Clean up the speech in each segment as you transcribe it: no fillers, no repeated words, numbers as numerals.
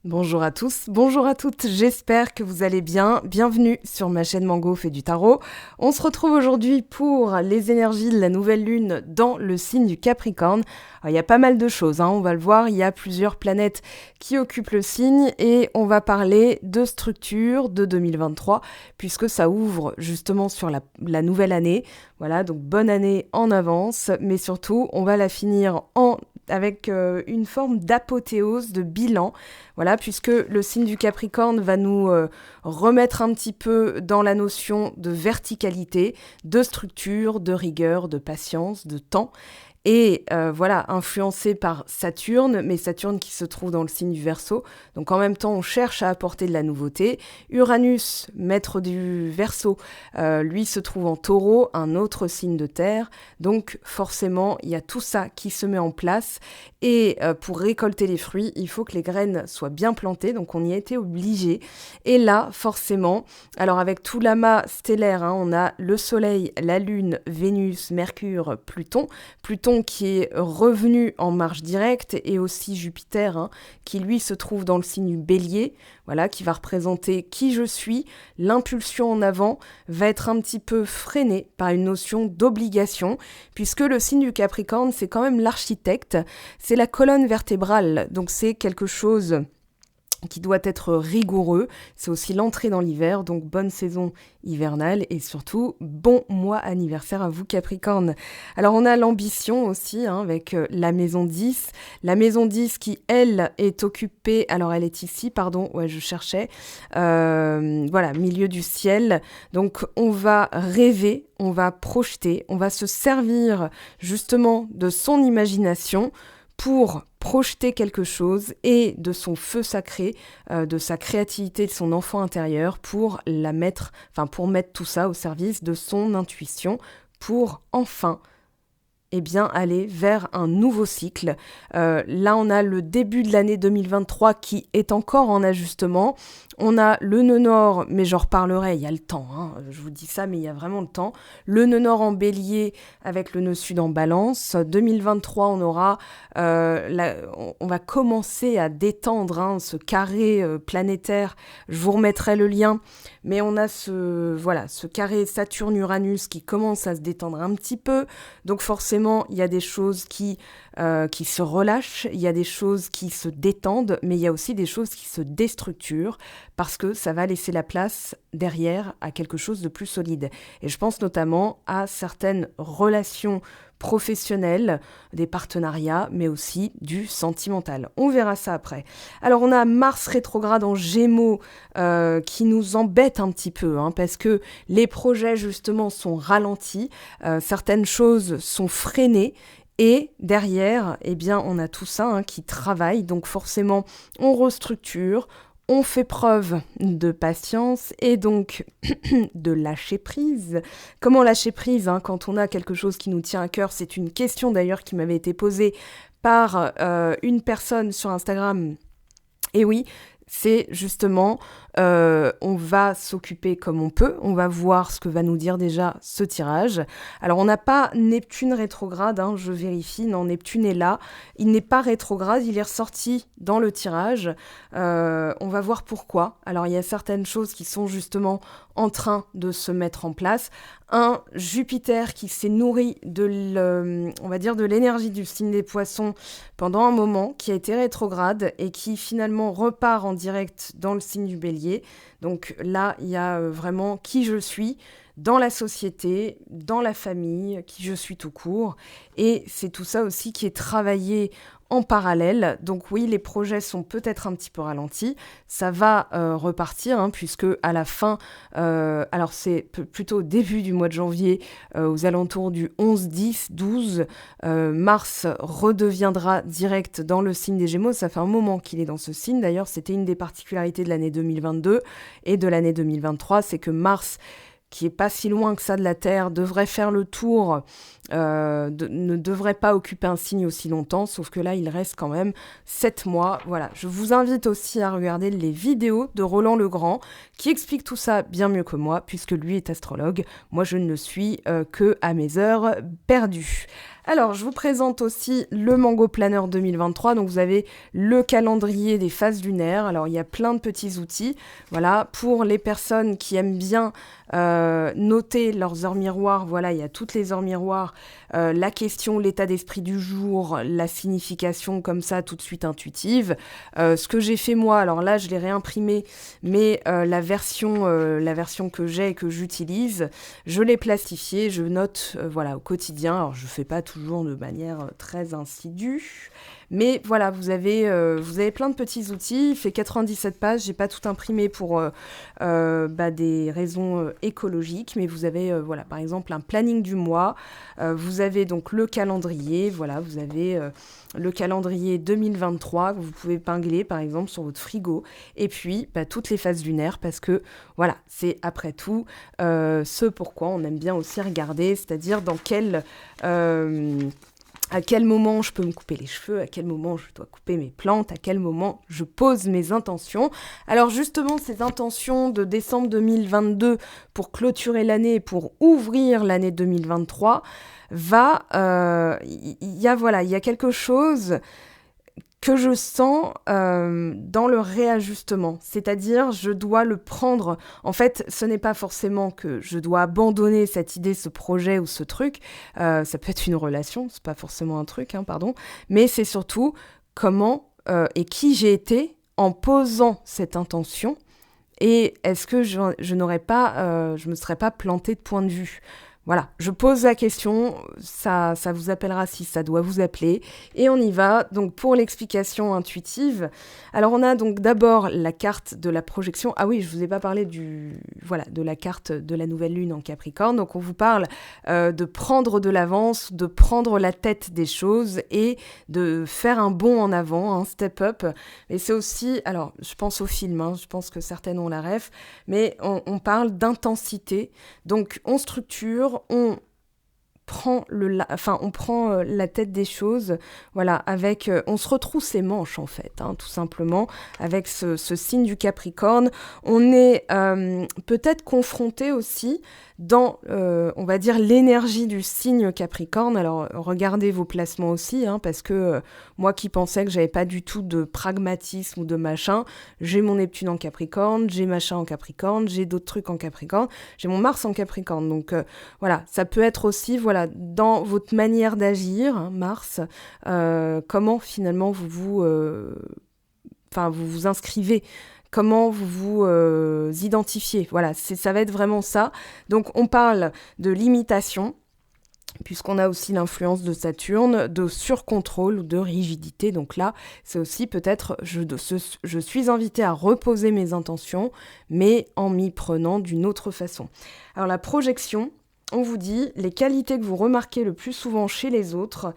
Bonjour à tous, bonjour à toutes, j'espère que vous allez bien. Bienvenue sur ma chaîne Mango fait du tarot. On se retrouve aujourd'hui pour les énergies de la nouvelle lune dans le signe du Capricorne. Alors, il y a pas mal de choses, on va le voir, il y a plusieurs planètes qui occupent le signe et on va parler de structure de 2023 puisque ça ouvre justement sur la nouvelle année. Voilà, donc bonne année en avance, mais surtout on va la finir avec une forme d'apothéose, de bilan. Voilà, puisque le signe du Capricorne va nous remettre un petit peu dans la notion de verticalité, de structure, de rigueur, de patience, de temps. Et voilà, influencé par Saturne, mais Saturne qui se trouve dans le signe du Verseau. Donc en même temps, on cherche à apporter de la nouveauté. Uranus, maître du Verseau, lui se trouve en Taureau, un autre signe de terre. Donc forcément, il y a tout ça qui se met en place. Et pour récolter les fruits, il faut que les graines soient bien plantées. Donc on y a été obligé. Et là, forcément, alors avec tout l'amas stellaire, on a le Soleil, la Lune, Vénus, Mercure, Pluton. Pluton qui est revenu en marche directe et aussi Jupiter qui lui se trouve dans le signe du Bélier, voilà, qui va représenter qui je suis. L'impulsion en avant va être un petit peu freinée par une notion d'obligation puisque le signe du Capricorne c'est quand même l'architecte, c'est la colonne vertébrale, donc c'est quelque chose qui doit être rigoureux. C'est aussi l'entrée dans l'hiver, donc bonne saison hivernale et surtout bon mois anniversaire à vous Capricorne. Alors on a l'ambition aussi avec la maison 10. La maison 10 qui, elle, est occupée, alors elle est ici, pardon, ouais je cherchais, voilà, milieu du ciel. Donc on va rêver, on va projeter, on va se servir justement de son imagination pour projeter quelque chose et de son feu sacré, de sa créativité, de son enfant intérieur pour pour mettre tout ça au service de son intuition pour enfin aller vers un nouveau cycle. Là, on a le début de l'année 2023 qui est encore en ajustement. On a le nœud nord, mais j'en reparlerai, il y a le temps, je vous dis ça, mais il y a vraiment le temps. Le nœud nord en bélier avec le nœud sud en balance. 2023, on aura, on va commencer à détendre ce carré planétaire. Je vous remettrai le lien, mais on a ce carré Saturne-Uranus qui commence à se détendre un petit peu. Donc forcément, il y a des choses qui se relâchent, il y a des choses qui se détendent, mais il y a aussi des choses qui se déstructurent parce que ça va laisser la place derrière à quelque chose de plus solide. Et je pense notamment à certaines relations professionnelles, des partenariats, mais aussi du sentimental. On verra ça après. Alors on a Mars rétrograde en Gémeaux qui nous embête un petit peu parce que les projets justement sont ralentis, certaines choses sont freinées. Et derrière, on a tout ça qui travaille. Donc forcément, on restructure, on fait preuve de patience et donc de lâcher prise. Comment lâcher prise quand on a quelque chose qui nous tient à cœur? C'est une question d'ailleurs qui m'avait été posée par une personne sur Instagram. Et oui, c'est justement, on va s'occuper comme on peut, on va voir ce que va nous dire déjà ce tirage. Alors on n'a pas Neptune rétrograde, je vérifie, non, Neptune est là, il n'est pas rétrograde, il est ressorti dans le tirage, on va voir pourquoi. Alors il y a certaines choses qui sont justement en train de se mettre en place. Un Jupiter qui s'est nourri on va dire de l'énergie du signe des Poissons pendant un moment, qui a été rétrograde et qui finalement repart en direct dans le signe du Bélier. Donc là, il y a vraiment qui je suis dans la société, dans la famille, qui je suis tout court. Et c'est tout ça aussi qui est travaillé en parallèle. Donc oui, les projets sont peut-être un petit peu ralentis. Ça va repartir, puisque à la fin, alors c'est plutôt au début du mois de janvier, aux alentours du 11, 10, 12, Mars redeviendra direct dans le signe des Gémeaux. Ça fait un moment qu'il est dans ce signe. D'ailleurs, c'était une des particularités de l'année 2022 et de l'année 2023, c'est que Mars, qui est pas si loin que ça de la Terre, devrait faire le tour, ne devrait pas occuper un signe aussi longtemps, sauf que là, il reste quand même 7 mois. Voilà, je vous invite aussi à regarder les vidéos de Roland Legrand, qui explique tout ça bien mieux que moi, puisque lui est astrologue. Moi, je ne le suis que à mes heures perdues. Alors, je vous présente aussi le Mango Planner 2023. Donc, vous avez le calendrier des phases lunaires. Alors, il y a plein de petits outils. Voilà, pour les personnes qui aiment bien noter leurs heures miroirs, voilà, il y a toutes les heures miroirs, la question, l'état d'esprit du jour, la signification comme ça, tout de suite intuitive. Ce que j'ai fait moi, alors là, je l'ai réimprimé, mais la version que j'ai et que j'utilise, je l'ai plastifiée, je note voilà, au quotidien. Alors, je ne fais pas toujours de manière très insidue. Mais voilà, vous avez plein de petits outils. Il fait 97 pages. J'ai pas tout imprimé pour des raisons écologiques. Mais vous avez, voilà, par exemple, un planning du mois. Vous avez donc le calendrier. Voilà, vous avez le calendrier 2023 que vous pouvez pingler, par exemple, sur votre frigo. Et puis, toutes les phases lunaires parce que, voilà, c'est après tout ce pourquoi on aime bien aussi regarder, c'est-à-dire dans quel... à quel moment je peux me couper les cheveux, à quel moment je dois couper mes plantes, à quel moment je pose mes intentions. Alors justement, ces intentions de décembre 2022 pour clôturer l'année et pour ouvrir l'année 2023, il y a quelque chose que je sens dans le réajustement. C'est-à-dire, je dois le prendre. En fait, ce n'est pas forcément que je dois abandonner cette idée, ce projet ou ce truc. Ça peut être une relation, c'est pas forcément un truc, pardon. Mais c'est surtout comment et qui j'ai été en posant cette intention. Et est-ce que je me serais pas plantée de point de vue ? Voilà, je pose la question, ça vous appellera si ça doit vous appeler, et on y va. Donc pour l'explication intuitive, alors on a donc d'abord la carte de la projection. Ah oui, je vous ai pas parlé de la carte de la nouvelle lune en Capricorne. Donc on vous parle de prendre de l'avance, de prendre la tête des choses et de faire un bond en avant, un step up. Et c'est aussi, alors je pense au film, je pense que certaines ont la ref, mais on parle d'intensité. Donc on structure, on prend la tête des choses, voilà, on se retrousse les manches en fait, tout simplement, avec ce signe du Capricorne. On est peut-être confronté aussi dans, on va dire, l'énergie du signe Capricorne. Alors, regardez vos placements aussi, parce que moi qui pensais que j'avais pas du tout de pragmatisme ou de machin, j'ai mon Neptune en Capricorne, j'ai machin en Capricorne, j'ai d'autres trucs en Capricorne, j'ai mon Mars en Capricorne. Donc, voilà, ça peut être aussi, voilà, dans votre manière d'agir, Mars, comment finalement vous vous inscrivez, comment vous vous identifiez. Voilà, ça va être vraiment ça. Donc, on parle de limitation, puisqu'on a aussi l'influence de Saturne, de surcontrôle ou de rigidité. Donc là, c'est aussi peut-être, je suis invitée à reposer mes intentions, mais en m'y prenant d'une autre façon. Alors, la projection, on vous dit, les qualités que vous remarquez le plus souvent chez les autres,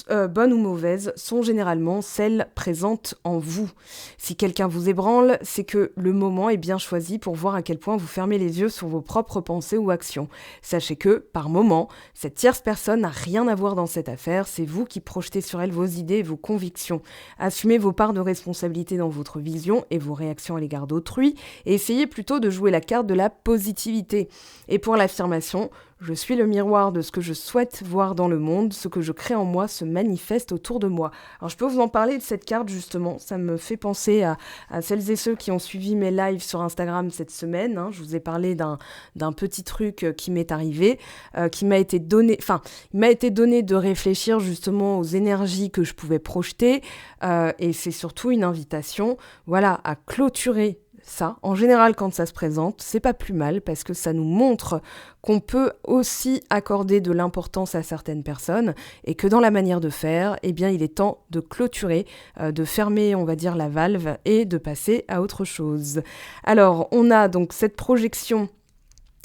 bonnes ou mauvaises, sont généralement celles présentes en vous. Si quelqu'un vous ébranle, c'est que le moment est bien choisi pour voir à quel point vous fermez les yeux sur vos propres pensées ou actions. Sachez que, par moment, cette tierce personne n'a rien à voir dans cette affaire, c'est vous qui projetez sur elle vos idées et vos convictions. Assumez vos parts de responsabilité dans votre vision et vos réactions à l'égard d'autrui, et essayez plutôt de jouer la carte de la positivité. Et pour l'affirmation, je suis le miroir de ce que je souhaite voir dans le monde, ce que je crée en moi se manifeste autour de moi. Alors je peux vous en parler de cette carte justement, ça me fait penser à celles et ceux qui ont suivi mes lives sur Instagram cette semaine. Je vous ai parlé d'un petit truc qui m'est arrivé, il m'a été donné de réfléchir justement aux énergies que je pouvais projeter, et c'est surtout une invitation, voilà, à clôturer ça. En général, quand ça se présente, c'est pas plus mal parce que ça nous montre qu'on peut aussi accorder de l'importance à certaines personnes et que dans la manière de faire, eh bien, il est temps de clôturer, de fermer, on va dire, la valve et de passer à autre chose. Alors, on a donc cette projection.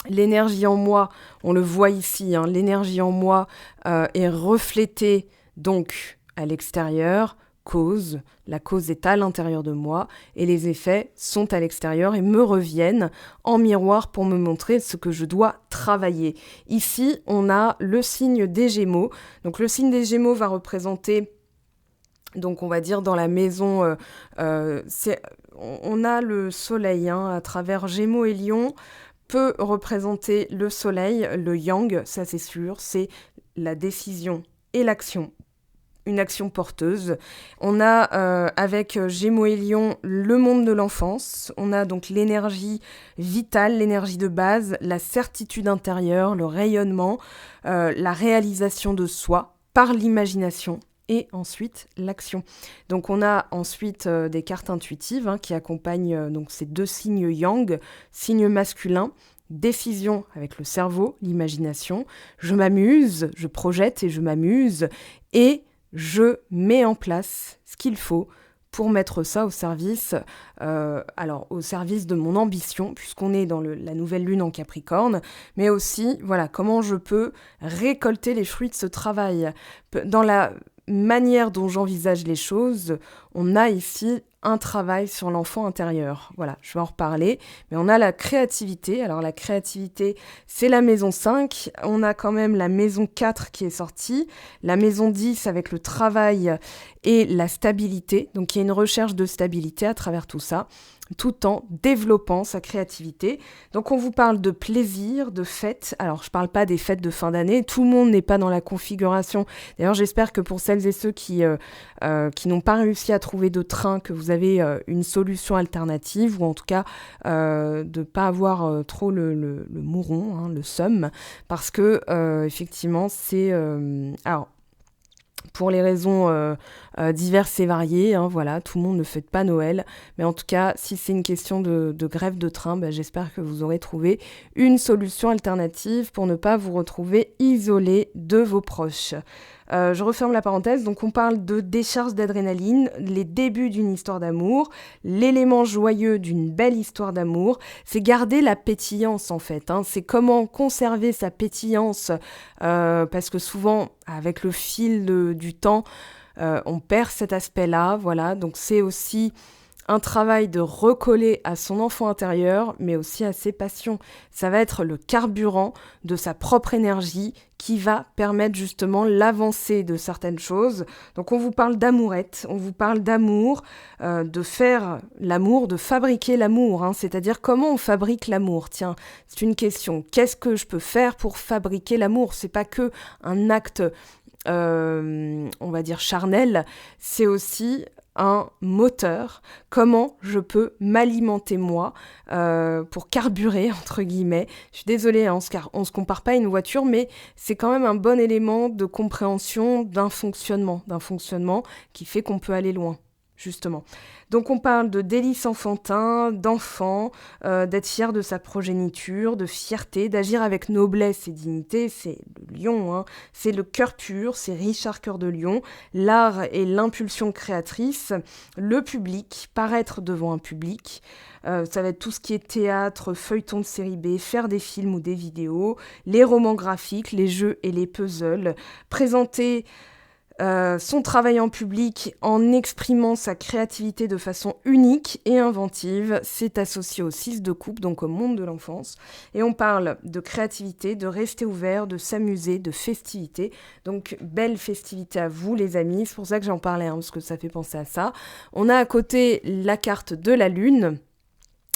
L'énergie en moi, on le voit ici, l'énergie en moi est reflétée donc à l'extérieur. La cause est à l'intérieur de moi et les effets sont à l'extérieur et me reviennent en miroir pour me montrer ce que je dois travailler. Ici, on a le signe des Gémeaux. Donc le signe des Gémeaux va représenter, donc on va dire dans la maison, on a le soleil à travers Gémeaux et Lion, peut représenter le soleil, le yang, ça c'est sûr, c'est la décision et l'action. Une action porteuse. On a avec Gémeaux et Lion le monde de l'enfance. On a donc l'énergie vitale, l'énergie de base, la certitude intérieure, le rayonnement, la réalisation de soi par l'imagination et ensuite l'action. Donc on a ensuite des cartes intuitives qui accompagnent donc ces deux signes yang, signe masculin, décision avec le cerveau, l'imagination, je m'amuse, je projette et je m'amuse, et je mets en place ce qu'il faut pour mettre ça au service, au service de mon ambition, puisqu'on est dans la nouvelle lune en Capricorne, mais aussi, voilà, comment je peux récolter les fruits de ce travail. Dans la manière dont j'envisage les choses, on a ici un travail sur l'enfant intérieur. Voilà, je vais en reparler. Mais on a la créativité. Alors la créativité, c'est la maison 5. On a quand même la maison 4 qui est sortie. La maison 10 avec le travail et la stabilité. Donc il y a une recherche de stabilité à travers tout ça, tout en développant sa créativité. Donc on vous parle de plaisir, de fêtes. Alors je ne parle pas des fêtes de fin d'année, tout le monde n'est pas dans la configuration. D'ailleurs j'espère que pour celles et ceux qui n'ont pas réussi à trouver de train, que vous avez une solution alternative, ou en tout cas de ne pas avoir trop le mouron, le seum, parce que effectivement c'est... alors pour les raisons diverses et variées, voilà, tout le monde ne fête pas Noël, mais en tout cas, si c'est une question de grève de train, j'espère que vous aurez trouvé une solution alternative pour ne pas vous retrouver isolé de vos proches. Je referme la parenthèse, donc on parle de décharge d'adrénaline, les débuts d'une histoire d'amour, l'élément joyeux d'une belle histoire d'amour, c'est garder la pétillance en fait, c'est comment conserver sa pétillance, parce que souvent, avec le fil du temps, on perd cet aspect-là, voilà, donc c'est aussi un travail de recoller à son enfant intérieur, mais aussi à ses passions. Ça va être le carburant de sa propre énergie qui va permettre justement l'avancée de certaines choses. Donc on vous parle d'amourette, on vous parle d'amour, de faire l'amour, de fabriquer l'amour, c'est-à-dire comment on fabrique l'amour. Tiens, c'est une question. Qu'est-ce que je peux faire pour fabriquer l'amour ? C'est pas que un acte, on va dire charnel, c'est aussi un moteur, comment je peux m'alimenter moi pour carburer, entre guillemets. Je suis désolée, on se compare pas à une voiture, mais c'est quand même un bon élément de compréhension d'un fonctionnement qui fait qu'on peut aller loin, justement. Donc on parle de délices enfantins, d'enfants, d'être fier de sa progéniture, de fierté, d'agir avec noblesse et dignité. C'est le lion, c'est le cœur pur, c'est Richard Cœur de Lion, l'art et l'impulsion créatrice, le public, paraître devant un public. Ça va être tout ce qui est théâtre, feuilleton de série B, faire des films ou des vidéos, les romans graphiques, les jeux et les puzzles, présenter son travail en public en exprimant sa créativité de façon unique et inventive. C'est associé au 6 de coupe, donc au monde de l'enfance. Et on parle de créativité, de rester ouvert, de s'amuser, de festivité. Donc, belle festivité à vous, les amis. C'est pour ça que j'en parlais, parce que ça fait penser à ça. On a à côté la carte de la Lune.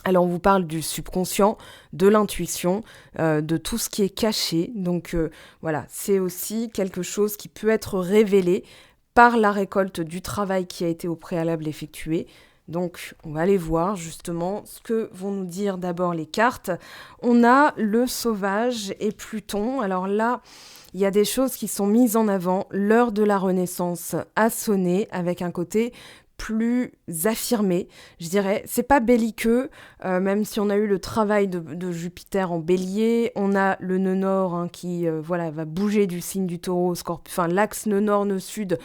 Alors, on vous parle du subconscient, de l'intuition, de tout ce qui est caché. Donc, voilà, c'est aussi quelque chose qui peut être révélé par la récolte du travail qui a été au préalable effectué. Donc, on va aller voir justement ce que vont nous dire d'abord les cartes. On a le sauvage et Pluton. Alors là, il y a des choses qui sont mises en avant. L'heure de la Renaissance a sonné avec un côté plus affirmé, je dirais. C'est pas belliqueux, même si on a eu le travail de Jupiter en bélier. On a le nœud nord qui va bouger du signe du taureau, scorpion. Enfin, l'axe nœud nord-nœud sud,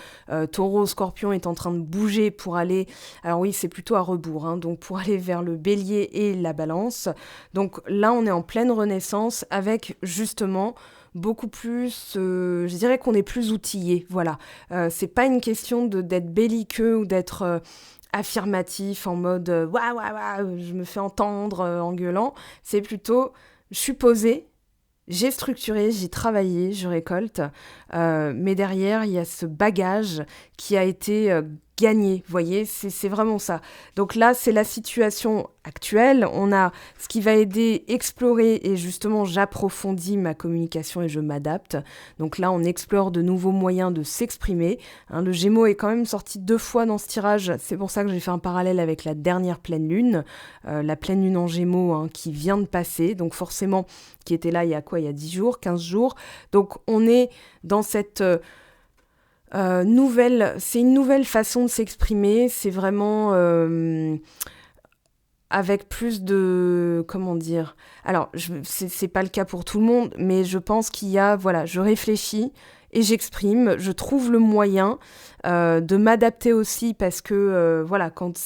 taureau-scorpion est en train de bouger pour aller... Alors oui, c'est plutôt à rebours, donc pour aller vers le bélier et la balance. Donc là, on est en pleine renaissance avec justement... beaucoup plus, je dirais qu'on est plus outillé, voilà. C'est pas une question d'être belliqueux ou d'être affirmatif en mode waouh, je me fais entendre en gueulant. C'est plutôt, je suis posée, j'ai structuré, j'ai travaillé, je récolte, mais derrière, il y a ce bagage qui a été gagner, vous voyez, c'est vraiment ça. Donc là, c'est la situation actuelle, on a ce qui va aider, explorer, et justement, j'approfondis ma communication et je m'adapte. Donc là, on explore de nouveaux moyens de s'exprimer. Hein, le Gémeaux est quand même sorti 2 fois dans ce tirage, c'est pour ça que j'ai fait un parallèle avec la dernière pleine lune, la pleine lune en Gémeaux, hein, qui vient de passer, donc forcément, qui était là il y a quoi, il y a 10 jours, 15 jours. Donc on est dans cette... c'est une nouvelle façon de s'exprimer, c'est vraiment avec plus de... Comment dire? Alors, c'est pas le cas pour tout le monde, mais je pense qu'il y a... Voilà, je réfléchis et j'exprime, je trouve le moyen de m'adapter aussi parce que, voilà, quand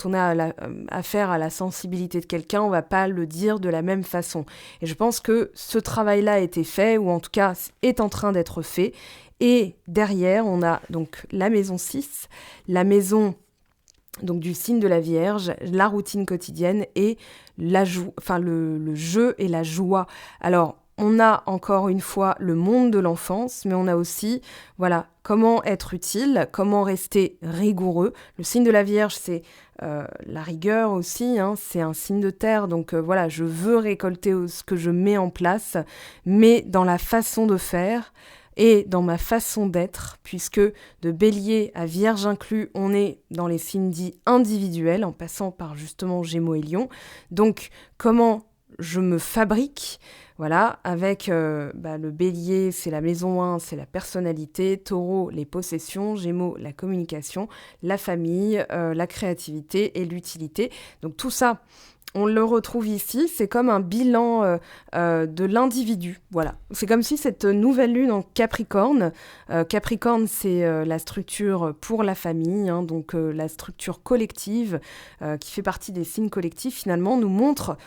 on a affaire à la sensibilité de quelqu'un, on va pas le dire de la même façon. Et je pense que ce travail-là a été fait, ou en tout cas est en train d'être fait. Et derrière, on a donc la maison 6, la maison donc du signe de la Vierge, la routine quotidienne et le jeu et la joie. Alors, on a encore une fois le monde de l'enfance, mais on a aussi, voilà, comment être utile, comment rester rigoureux. Le signe de la Vierge, c'est la rigueur aussi, hein, c'est un signe de terre, donc voilà, je veux récolter ce que je mets en place, mais dans la façon de faire et dans ma façon d'être, puisque de Bélier à Vierge inclus, on est dans les signes dits individuels, en passant par justement Gémeaux et Lion. Donc, comment je me fabrique, voilà, avec le Bélier, c'est la maison 1, c'est la personnalité, Taureau, les possessions, Gémeaux, la communication, la famille, la créativité et l'utilité. Donc tout ça, on le retrouve ici, c'est comme un bilan de l'individu, voilà. C'est comme si cette nouvelle lune en Capricorne, Capricorne c'est la structure pour la famille, hein, donc la structure collective qui fait partie des signes collectifs, finalement nous montre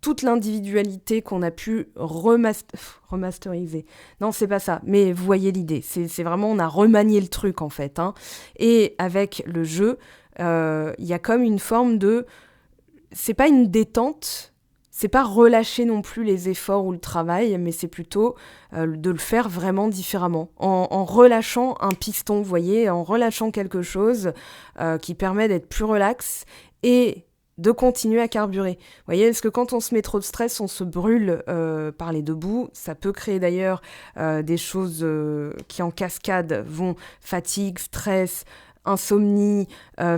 toute l'individualité qu'on a pu remasteriser. Non, c'est pas ça, mais vous voyez l'idée, c'est vraiment, on a remanié le truc en fait, hein. Et avec le jeu, il y a comme une forme de... C'est pas une détente, c'est pas relâcher non plus les efforts ou le travail, mais c'est plutôt de le faire vraiment différemment. En relâchant un piston, vous voyez, en relâchant quelque chose qui permet d'être plus relax et de continuer à carburer. Vous voyez, parce que quand on se met trop de stress, on se brûle par les deux bouts. Ça peut créer d'ailleurs des choses qui en cascade vont fatigue, stress, insomnie,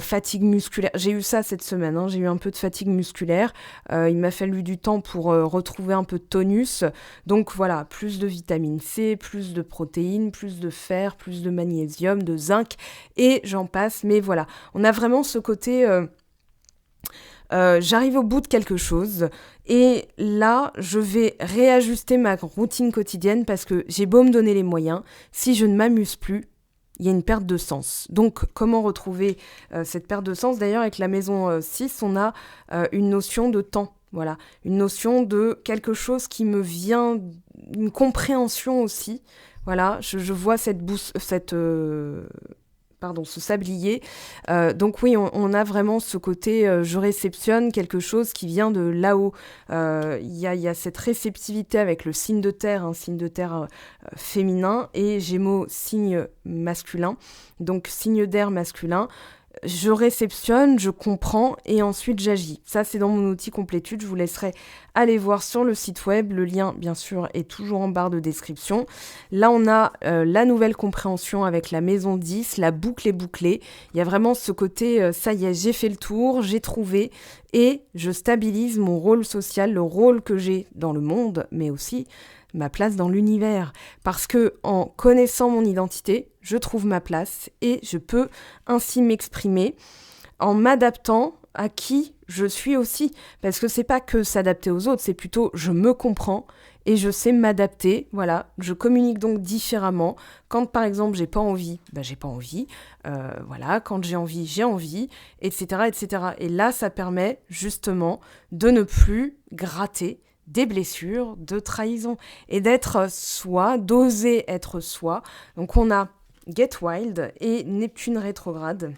fatigue musculaire. J'ai eu ça cette semaine, hein. J'ai eu un peu de fatigue musculaire. Il m'a fallu du temps pour retrouver un peu de tonus. Donc voilà, plus de vitamine C, plus de protéines, plus de fer, plus de magnésium, de zinc, et j'en passe. Mais voilà, on a vraiment ce côté... j'arrive au bout de quelque chose et là, je vais réajuster ma routine quotidienne parce que j'ai beau me donner les moyens, si je ne m'amuse plus, il y a une perte de sens. Donc, comment retrouver cette perte de sens? D'ailleurs, avec la maison 6, on a une notion de temps. Voilà, une notion de quelque chose qui me vient, une compréhension aussi. Voilà, je vois ce sablier. Donc oui, on a vraiment ce côté, je réceptionne quelque chose qui vient de là-haut. Il y a cette réceptivité avec le signe de terre, un signe de terre féminin, et Gémeaux, signe masculin. Donc signe d'air masculin. Je réceptionne, je comprends et ensuite j'agis. Ça, c'est dans mon outil complétude. Je vous laisserai aller voir sur le site web. Le lien, bien sûr, est toujours en barre de description. Là, on a la nouvelle compréhension avec la maison 10, la boucle est bouclée. Il y a vraiment ce côté, ça y est, j'ai fait le tour, j'ai trouvé et je stabilise mon rôle social, le rôle que j'ai dans le monde, mais aussi ma place dans l'univers. Parce que en connaissant mon identité, je trouve ma place et je peux ainsi m'exprimer en m'adaptant à qui je suis aussi. Parce que c'est pas que s'adapter aux autres, c'est plutôt je me comprends et je sais m'adapter. Voilà, je communique donc différemment. Quand par exemple j'ai pas envie, j'ai pas envie. Voilà, quand j'ai envie, etc., etc. Et là, ça permet justement de ne plus gratter des blessures, de trahison, et d'être soi, d'oser être soi. Donc on a Get Wild et Neptune rétrograde.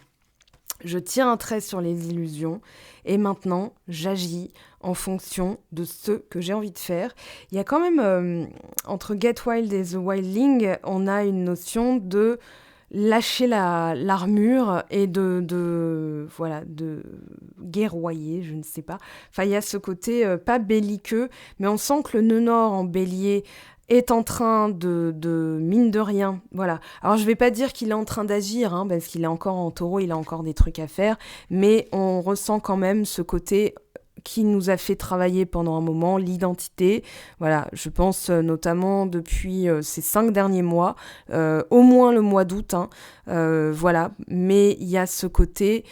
Je tire un trait sur les illusions et maintenant j'agis en fonction de ce que j'ai envie de faire. Il y a quand même, entre Get Wild et The Wildling, on a une notion de lâcher l'armure et voilà, de guerroyer, je ne sais pas. Enfin, il y a ce côté pas belliqueux, mais on sent que le nœud nord en bélier est en train mine de rien, voilà. Alors, je vais pas dire qu'il est en train d'agir, hein, parce qu'il est encore en taureau, il a encore des trucs à faire, mais on ressent quand même ce côté qui nous a fait travailler pendant un moment, l'identité. Voilà, je pense notamment depuis ces 5 derniers mois, au moins le mois d'août, hein, voilà. Mais il y a ce côté,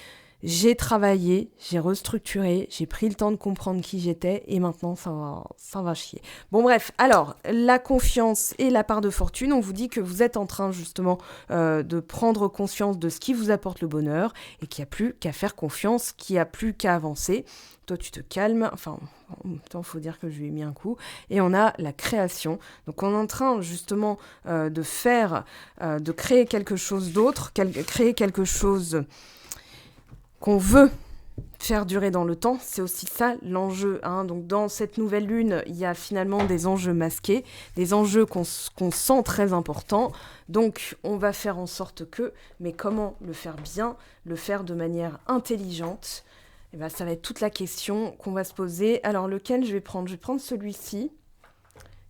j'ai travaillé, j'ai restructuré, j'ai pris le temps de comprendre qui j'étais et maintenant ça va chier. Bon bref, alors la confiance et la part de fortune, on vous dit que vous êtes en train justement de prendre conscience de ce qui vous apporte le bonheur et qu'il n'y a plus qu'à faire confiance, qu'il n'y a plus qu'à avancer. Toi, tu te calmes. Enfin, en même temps, il faut dire que je lui ai mis un coup. Et on a la création. Donc, on est en train, justement, de créer quelque chose d'autre, créer quelque chose qu'on veut faire durer dans le temps. C'est aussi ça, l'enjeu, hein. Donc, dans cette nouvelle lune, il y a finalement des enjeux masqués, des enjeux qu'on sent très importants. Donc, on va faire en sorte que, mais comment le faire bien, le faire de manière intelligente? Et ben, ça va être toute la question qu'on va se poser. Alors, lequel je vais prendre? Je vais prendre celui-ci,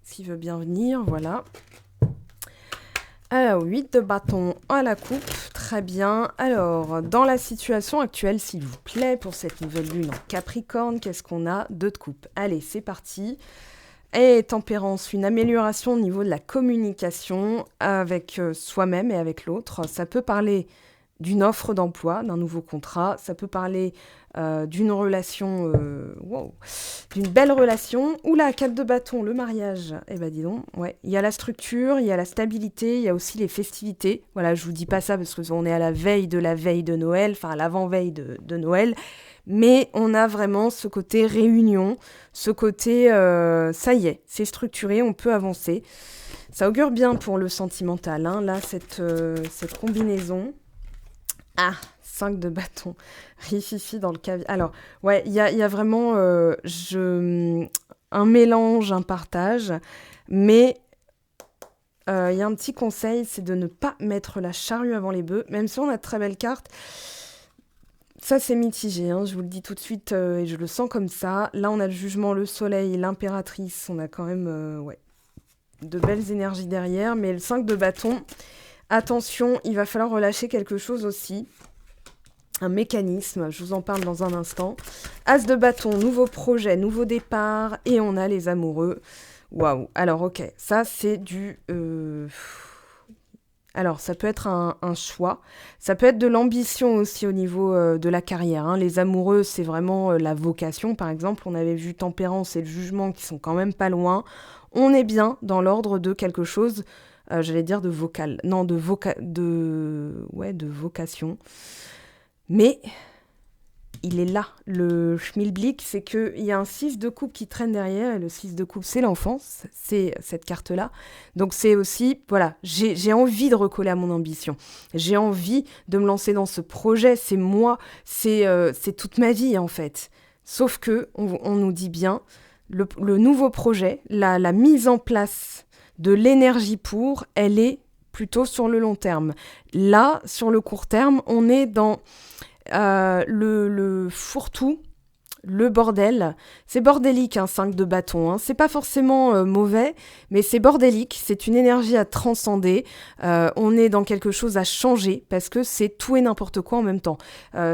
s'il veut bien venir, voilà. Alors, 8 de bâton à la coupe, très bien. Alors, dans la situation actuelle, s'il vous plaît, pour cette nouvelle lune en Capricorne, qu'est-ce qu'on a? 2 de coupe. Allez, c'est parti. Et tempérance, une amélioration au niveau de la communication avec soi-même et avec l'autre. Ça peut parler d'une offre d'emploi, d'un nouveau contrat. Ça peut parler d'une relation, d'une belle relation. Oula, 4 de bâton, le mariage. Eh ben dis donc, ouais. Il y a la structure, il y a la stabilité, il y a aussi les festivités. Voilà, je vous dis pas ça parce qu'on est à la veille de Noël, enfin à l'avant-veille de Noël. Mais on a vraiment ce côté réunion, ce côté, ça y est, c'est structuré, on peut avancer. Ça augure bien pour le sentimental, hein, là, cette combinaison. Ah, 5 de bâton. Rififi dans le caviar. Alors, ouais, il y a vraiment un mélange, un partage. Mais il y a un petit conseil, c'est de ne pas mettre la charrue avant les bœufs. Même si on a de très belles cartes, ça c'est mitigé, hein, je vous le dis tout de suite et je le sens comme ça. Là, on a le jugement, le soleil, l'impératrice. On a quand même de belles énergies derrière. Mais le 5 de bâton... Attention, il va falloir relâcher quelque chose aussi. Un mécanisme, je vous en parle dans un instant. As de bâton, nouveau projet, nouveau départ. Et on a les amoureux. Waouh. Alors, ok, ça c'est du... Alors, ça peut être un choix. Ça peut être de l'ambition aussi au niveau de la carrière, hein. Les amoureux, c'est vraiment la vocation. Par exemple, on avait vu tempérance et le jugement qui sont quand même pas loin. On est bien dans l'ordre de quelque chose... j'allais dire de vocal. Non, de vocation. Mais il est là. Le schmilblick, c'est qu'il y a un 6 de coupe qui traîne derrière. Et le 6 de coupe, c'est l'enfance. C'est cette carte-là. Donc c'est aussi, voilà, j'ai envie de recoller à mon ambition. J'ai envie de me lancer dans ce projet. C'est moi, c'est toute ma vie, en fait. Sauf que on nous dit bien, le nouveau projet, la mise en place de l'énergie elle est plutôt sur le long terme. Là, sur le court terme, on est dans le fourre-tout, le bordel. C'est bordélique, un 5 de bâton, hein. C'est pas forcément mauvais, mais c'est bordélique, c'est une énergie à transcender. On est dans quelque chose à changer, parce que c'est tout et n'importe quoi en même temps.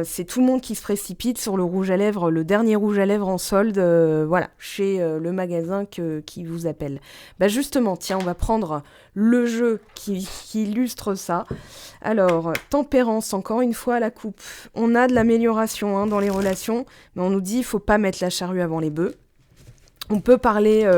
C'est tout le monde qui se précipite sur le rouge à lèvres, le dernier rouge à lèvres en solde, voilà, chez le magasin qui vous appelle. Bah justement, tiens, on va prendre le jeu qui illustre ça. Alors, tempérance, encore une fois à la coupe. On a de l'amélioration, hein, dans les relations, mais on nous dit il faut pas mettre la charrue avant les bœufs. On peut parler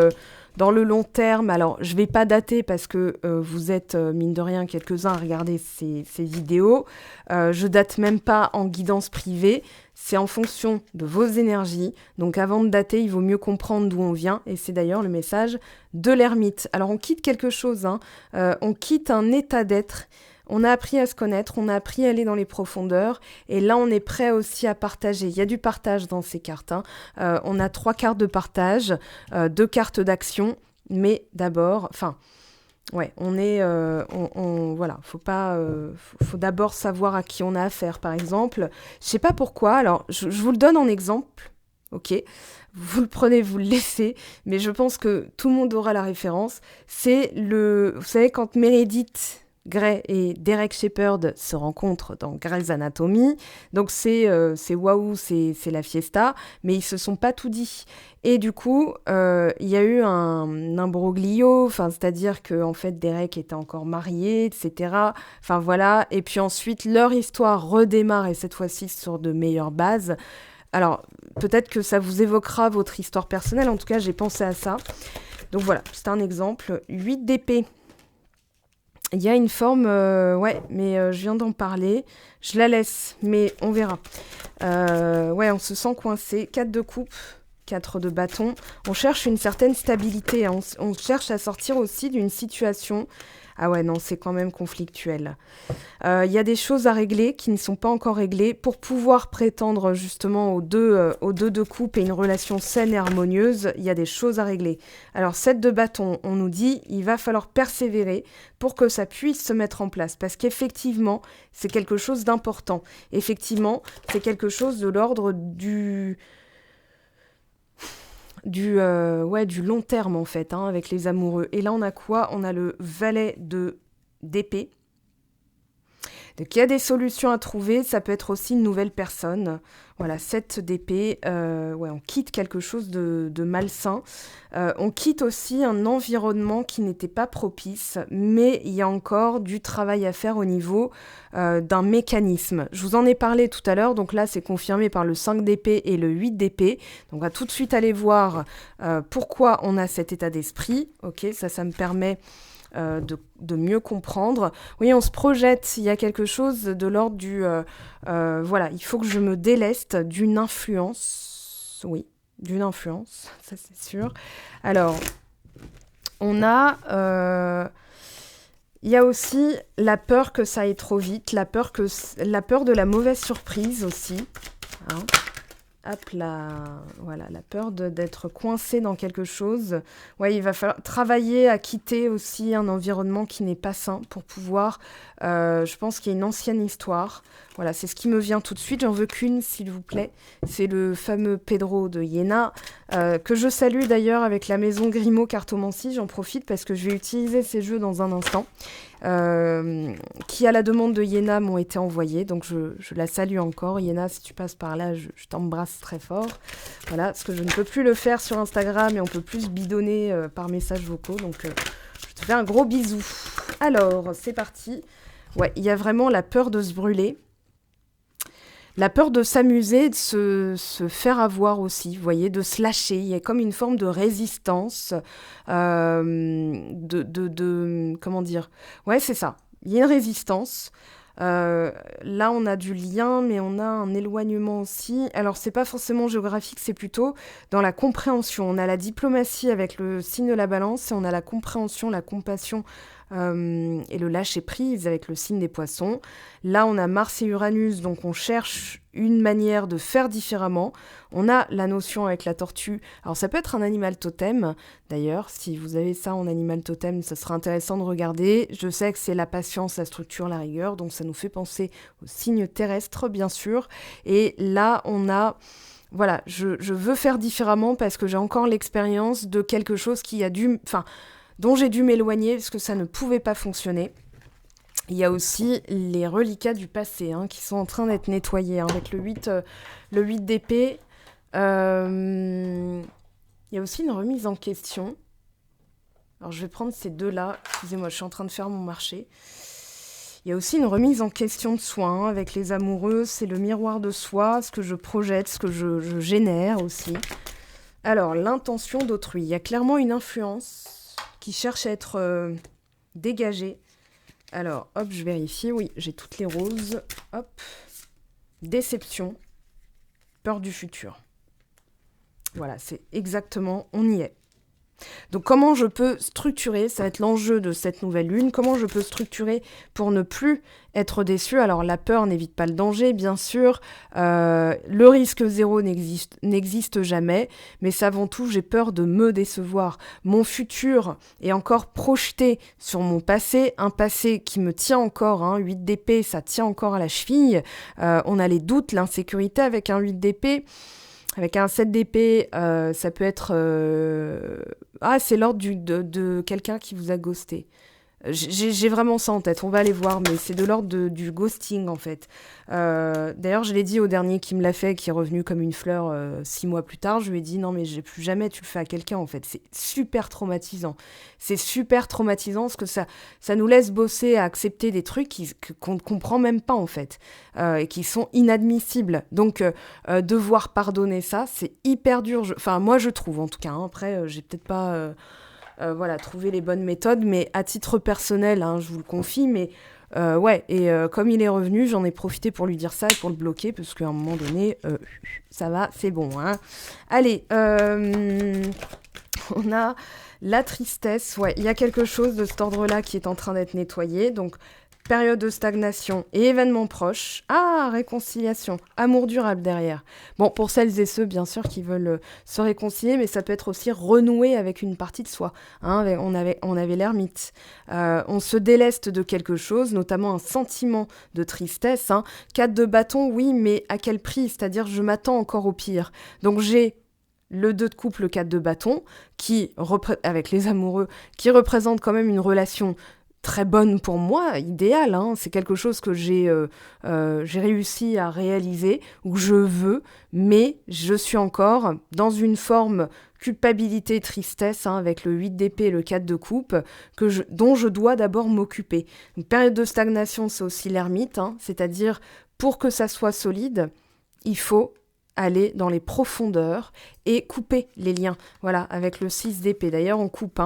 dans le long terme. Alors, je vais pas dater parce que vous êtes, mine de rien, quelques-uns à regarder ces vidéos. Je date même pas en guidance privée. C'est en fonction de vos énergies. Donc, avant de dater, il vaut mieux comprendre d'où on vient. Et c'est d'ailleurs le message de l'ermite. Alors, on quitte quelque chose, hein. On quitte un état d'être. On a appris à se connaître, on a appris à aller dans les profondeurs, et là on est prêt aussi à partager. Il y a du partage dans ces cartes, hein. On a 3 cartes de partage, 2 cartes d'action, mais d'abord, Ouais, voilà, faut pas, faut d'abord savoir à qui on a affaire, par exemple. Je sais pas pourquoi, alors je vous le donne en exemple, ok? Vous le prenez, vous le laissez, mais je pense que tout le monde aura la référence. Vous savez, quand Meredith Grey et Derek Shepherd se rencontrent dans Grey's Anatomy, donc c'est waouh, c'est la fiesta, mais ils se sont pas tout dit. Et du coup, il y a eu un imbroglio, enfin, c'est-à-dire que en fait, Derek était encore marié, etc. Enfin voilà. Et puis ensuite, leur histoire redémarre et cette fois-ci sur de meilleures bases. Alors, peut-être que ça vous évoquera votre histoire personnelle. En tout cas, j'ai pensé à ça. Donc voilà, c'est un exemple. 8 d'épée. Il y a une forme, ouais, mais je viens d'en parler. Je la laisse, mais on verra. Ouais, on se sent coincé. 4 de coupe. 4 de bâton. On cherche une certaine stabilité. Hein. On cherche à sortir aussi d'une situation. Ah ouais, non, c'est quand même conflictuel. Il y a des choses à régler qui ne sont pas encore réglées pour pouvoir prétendre justement aux deux de coupe et une relation saine et harmonieuse. Il y a des choses à régler. Alors, 7 de bâton, on nous dit il va falloir persévérer pour que ça puisse se mettre en place. Parce qu'effectivement, c'est quelque chose d'important. Effectivement, c'est quelque chose de l'ordre du long terme en fait, hein, avec les amoureux. Et là, on a quoi? On a le valet d'épée. Donc il y a des solutions à trouver, ça peut être aussi une nouvelle personne. Voilà, 7 d'épée, ouais, on quitte quelque chose de malsain. On quitte aussi un environnement qui n'était pas propice, mais il y a encore du travail à faire au niveau d'un mécanisme. Je vous en ai parlé tout à l'heure, donc là c'est confirmé par le 5 d'épée et le 8 d'épée. Donc on va tout de suite aller voir pourquoi on a cet état d'esprit. Ok, ça me permet de mieux comprendre. Oui, on se projette, il y a quelque chose de l'ordre voilà, il faut que je me déleste d'une influence. Oui, d'une influence, ça c'est sûr. Alors, on a... il y a aussi la peur que ça aille trop vite, la peur de la mauvaise surprise aussi. Hein. Hop là, voilà, la peur d'être coincé dans quelque chose. Ouais, il va falloir travailler à quitter aussi un environnement qui n'est pas sain pour pouvoir... je pense qu'il y a une ancienne histoire. Voilà, c'est ce qui me vient tout de suite. J'en veux qu'une, s'il vous plaît. C'est le fameux Pedro de Iéna, que je salue d'ailleurs avec la maison Grimaud Cartomancie. J'en profite parce que je vais utiliser ces jeux dans un instant. Qui à la demande de Iéna m'ont été envoyés, donc je la salue encore. Iéna, si tu passes par là, je t'embrasse très fort. Voilà, parce que je ne peux plus le faire sur Instagram et on peut plus se bidonner par messages vocaux, donc je te fais un gros bisou. Alors, c'est parti. Ouais, il y a vraiment la peur de se brûler. La peur de s'amuser, de se faire avoir aussi, vous voyez, de se lâcher. Il y a comme une forme de résistance, comment dire? Ouais, c'est ça. Il y a une résistance. Là, on a du lien, mais on a un éloignement aussi. Alors, c'est pas forcément géographique, c'est plutôt dans la compréhension. On a la diplomatie avec le signe de la balance et on a la compréhension, la compassion et le lâcher-prise avec le signe des poissons. Là, on a Mars et Uranus, donc on cherche une manière de faire différemment. On a la notion avec la tortue. Alors, ça peut être un animal totem, d'ailleurs. Si vous avez ça en animal totem, ça sera intéressant de regarder. Je sais que c'est la patience, la structure, la rigueur, donc ça nous fait penser aux signes terrestres, bien sûr. Et là, on a... Voilà, je veux faire différemment parce que j'ai encore l'expérience de quelque chose dont j'ai dû m'éloigner parce que ça ne pouvait pas fonctionner. Il y a aussi les reliquats du passé qui sont en train d'être nettoyés avec le 8 d'épée. Il y a aussi une remise en question. Alors je vais prendre ces deux-là. Excusez-moi, je suis en train de faire mon marché. Il y a aussi une remise en question de soi avec les amoureux. C'est le miroir de soi, ce que je projette, ce que je génère aussi. Alors, l'intention d'autrui. Il y a clairement une influence qui cherche à être dégagée. Alors, hop, je vérifie. Oui, j'ai toutes les roses. Hop. Déception. Peur du futur. Voilà, c'est exactement, on y est. Donc comment je peux structurer, ça va être l'enjeu de cette nouvelle lune, comment je peux structurer pour ne plus être déçu. Alors la peur n'évite pas le danger, bien sûr, le risque zéro n'existe jamais, mais savons tout, j'ai peur de me décevoir. Mon futur est encore projeté sur mon passé, un passé qui me tient encore, 8 d'épée, ça tient encore à la cheville, on a les doutes, l'insécurité avec un 8 d'épée. Avec un 7 d'épée, ça peut être... c'est l'ordre de quelqu'un qui vous a ghosté. J'ai vraiment ça en tête, on va aller voir, mais c'est de l'ordre du ghosting en fait. D'ailleurs, je l'ai dit au dernier qui me l'a fait, qui est revenu comme une fleur 6 mois plus tard, je lui ai dit non mais j'ai plus jamais tu le fais à quelqu'un en fait. C'est super traumatisant. C'est super traumatisant parce que ça nous laisse bosser à accepter des trucs qu'on ne comprend même pas en fait, et qui sont inadmissibles. Donc devoir pardonner ça, c'est hyper dur. Enfin moi je trouve en tout cas, après j'ai peut-être pas... trouver les bonnes méthodes, mais à titre personnel, je vous le confie, mais comme il est revenu, j'en ai profité pour lui dire ça et pour le bloquer, parce qu'à un moment donné, ça va, c'est bon. Allez, on a la tristesse, il y a quelque chose de cet ordre-là qui est en train d'être nettoyé, donc période de stagnation et événements proches. Réconciliation, amour durable derrière. Bon, pour celles et ceux, bien sûr, qui veulent se réconcilier, mais ça peut être aussi renouer avec une partie de soi. On avait l'ermite. On se déleste de quelque chose, notamment un sentiment de tristesse. 4 de bâton, oui, mais à quel prix ? C'est-à-dire, je m'attends encore au pire. Donc, j'ai le 2 de coupe, le 4 de bâton, avec les amoureux, qui représente quand même une relation très bonne pour moi, idéale, c'est quelque chose que j'ai réussi à réaliser, ou je veux, mais je suis encore dans une forme culpabilité, tristesse, avec le 8 d'épée et le 4 de coupe, dont je dois d'abord m'occuper. Une période de stagnation, c'est aussi l'ermite, c'est-à-dire, pour que ça soit solide, il faut aller dans les profondeurs et couper les liens, avec le 6 d'épée. D'ailleurs, on coupe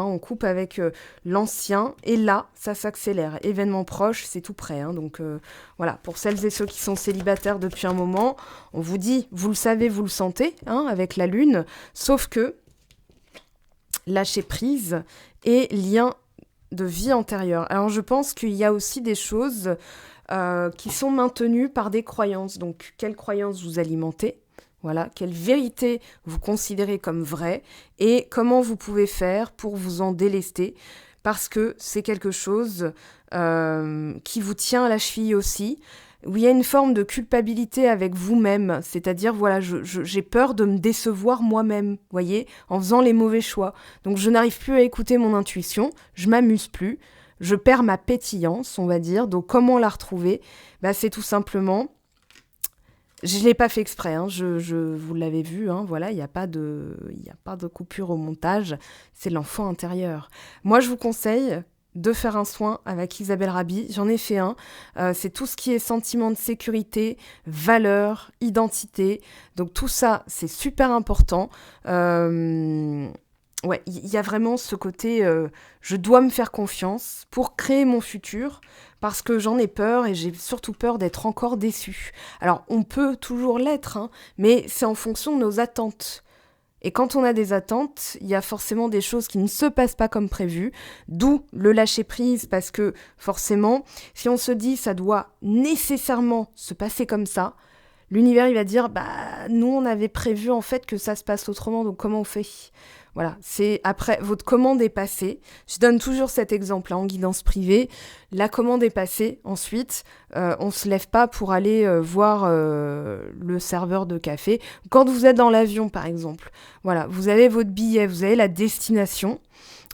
avec l'ancien, et là, ça s'accélère. Événement proche, c'est tout près, donc pour celles et ceux qui sont célibataires depuis un moment, on vous dit, vous le savez, vous le sentez, avec la lune, sauf que lâcher prise et lien de vie antérieure. Alors, je pense qu'il y a aussi des choses qui sont maintenues par des croyances. Donc, quelles croyances vous alimentez ? Quelle vérité vous considérez comme vraie et comment vous pouvez faire pour vous en délester, parce que c'est quelque chose qui vous tient à la cheville aussi, où il y a une forme de culpabilité avec vous-même, c'est-à-dire j'ai peur de me décevoir moi-même, en faisant les mauvais choix. Donc je n'arrive plus à écouter mon intuition, je m'amuse plus, je perds ma pétillance, on va dire. Donc comment la retrouver ? C'est tout simplement... Je ne l'ai pas fait exprès, vous l'avez vu, il n'y a pas de coupure au montage, c'est l'enfant intérieur. Moi, je vous conseille de faire un soin avec Isabelle Rabi, j'en ai fait un, c'est tout ce qui est sentiment de sécurité, valeur, identité, donc tout ça, c'est super important. Il y a vraiment ce côté, je dois me faire confiance pour créer mon futur, parce que j'en ai peur et j'ai surtout peur d'être encore déçue. Alors, on peut toujours l'être, mais c'est en fonction de nos attentes. Et quand on a des attentes, il y a forcément des choses qui ne se passent pas comme prévu, d'où le lâcher-prise, parce que forcément, si on se dit ça doit nécessairement se passer comme ça, l'univers il va dire nous on avait prévu en fait que ça se passe autrement, donc comment on fait ? C'est après, votre commande est passée. Je donne toujours cet exemple en guidance privée. La commande est passée. Ensuite, on ne se lève pas pour aller voir le serveur de café. Quand vous êtes dans l'avion, par exemple, vous avez votre billet, vous avez la destination.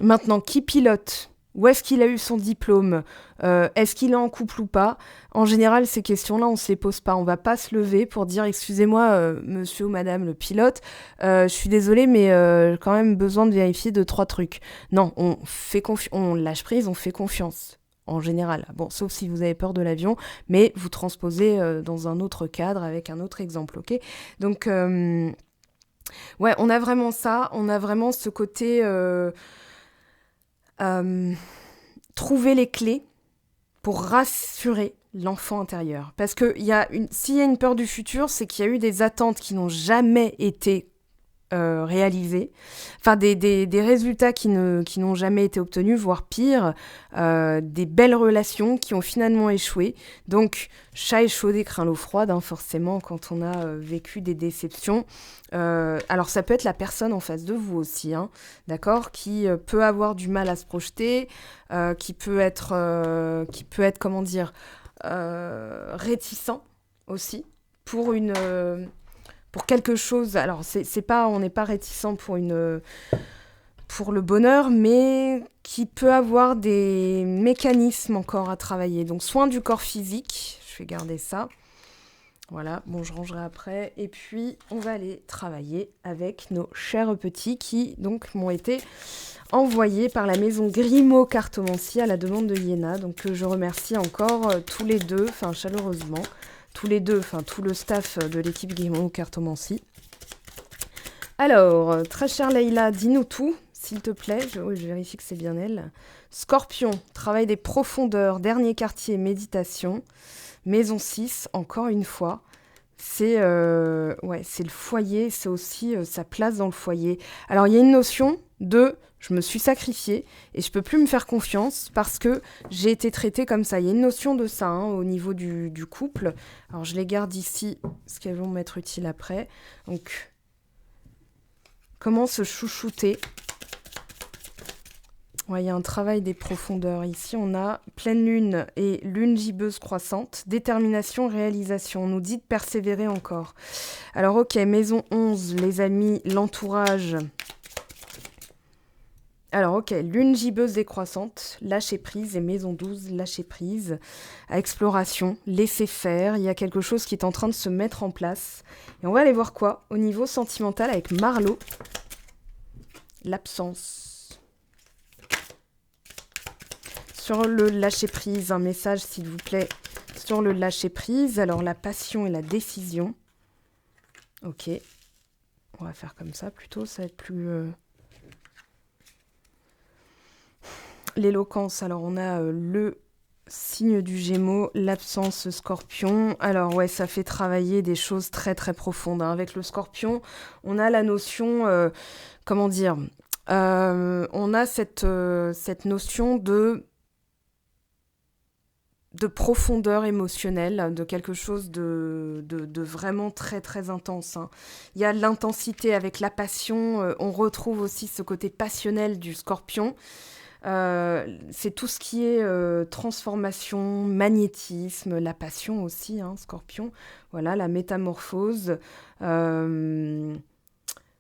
Maintenant, qui pilote ? Où est-ce qu'il a eu son diplôme ? Est-ce qu'il est en couple ou pas ? En général, ces questions-là, on ne se les pose pas. On ne va pas se lever pour dire « Excusez-moi, monsieur ou madame le pilote, je suis désolée, mais j'ai quand même besoin de vérifier 2-3 trucs. » Non, on lâche prise, on fait confiance, en général. Bon, sauf si vous avez peur de l'avion, mais vous transposez dans un autre cadre avec un autre exemple, ok ? Donc, on a vraiment ça, on a vraiment ce côté... trouver les clés pour rassurer l'enfant intérieur. Parce que s'il y a une peur du futur, c'est qu'il y a eu des attentes qui n'ont jamais été réalisés, enfin des résultats qui n'ont jamais été obtenus, voire pire, des belles relations qui ont finalement échoué. Donc, chat échaudé craint l'eau froide, hein, forcément, quand on a vécu des déceptions. Alors, ça peut être la personne en face de vous aussi, hein, d'accord, qui peut avoir du mal à se projeter, qui peut être, comment dire, réticent aussi pour pour quelque chose. Alors, c'est pas, on n'est pas réticent pour le bonheur, mais qui peut avoir des mécanismes encore à travailler. Donc, soin du corps physique, je vais garder ça. Voilà, bon, je rangerai après. Et puis, on va aller travailler avec nos chers petits qui, donc, m'ont été envoyés par la maison Grimaud Cartomancie à la demande de Yéna. Donc, je remercie encore tous les deux, enfin, chaleureusement, tous les deux, enfin, tout le staff de l'équipe Grimaud Cartomancie. Alors, très chère Leïla, dis-nous tout, s'il te plaît. Je vérifie que c'est bien elle. Scorpion, travail des profondeurs, dernier quartier, méditation. Maison 6, encore une fois. C'est le foyer, c'est aussi sa place dans le foyer. Alors, il y a une notion de je me suis sacrifiée et je peux plus me faire confiance parce que j'ai été traitée comme ça. Il y a une notion de ça, hein, au niveau du couple. Alors, je les garde ici parce qu'elles vont m'être utiles après. Donc, comment se chouchouter ? Ouais, il y a un travail des profondeurs. Ici, on a pleine lune et lune gibbeuse croissante. Détermination, réalisation. On nous dit de persévérer encore. Alors, ok, maison 11, les amis, l'entourage. Alors, ok, lune gibbeuse décroissante, lâcher prise, et maison 12, lâcher prise. Exploration, laisser faire. Il y a quelque chose qui est en train de se mettre en place. Et on va aller voir quoi au niveau sentimental avec Marlo. L'absence. Sur le lâcher-prise, un message s'il vous plaît sur le lâcher-prise. Alors la passion et la décision. Ok. On va faire comme ça plutôt, ça va être plus... L'éloquence, alors on a le signe du Gémeaux, l'absence Scorpion. Alors ouais, ça fait travailler des choses très très profondes, hein. Avec le Scorpion, on a la notion, comment dire, on a cette notion de profondeur émotionnelle, de quelque chose de vraiment très très intense, hein. Il y a l'intensité avec la passion, on retrouve aussi ce côté passionnel du Scorpion. C'est tout ce qui est transformation, magnétisme, la passion aussi, hein, Scorpion. Voilà, la métamorphose. On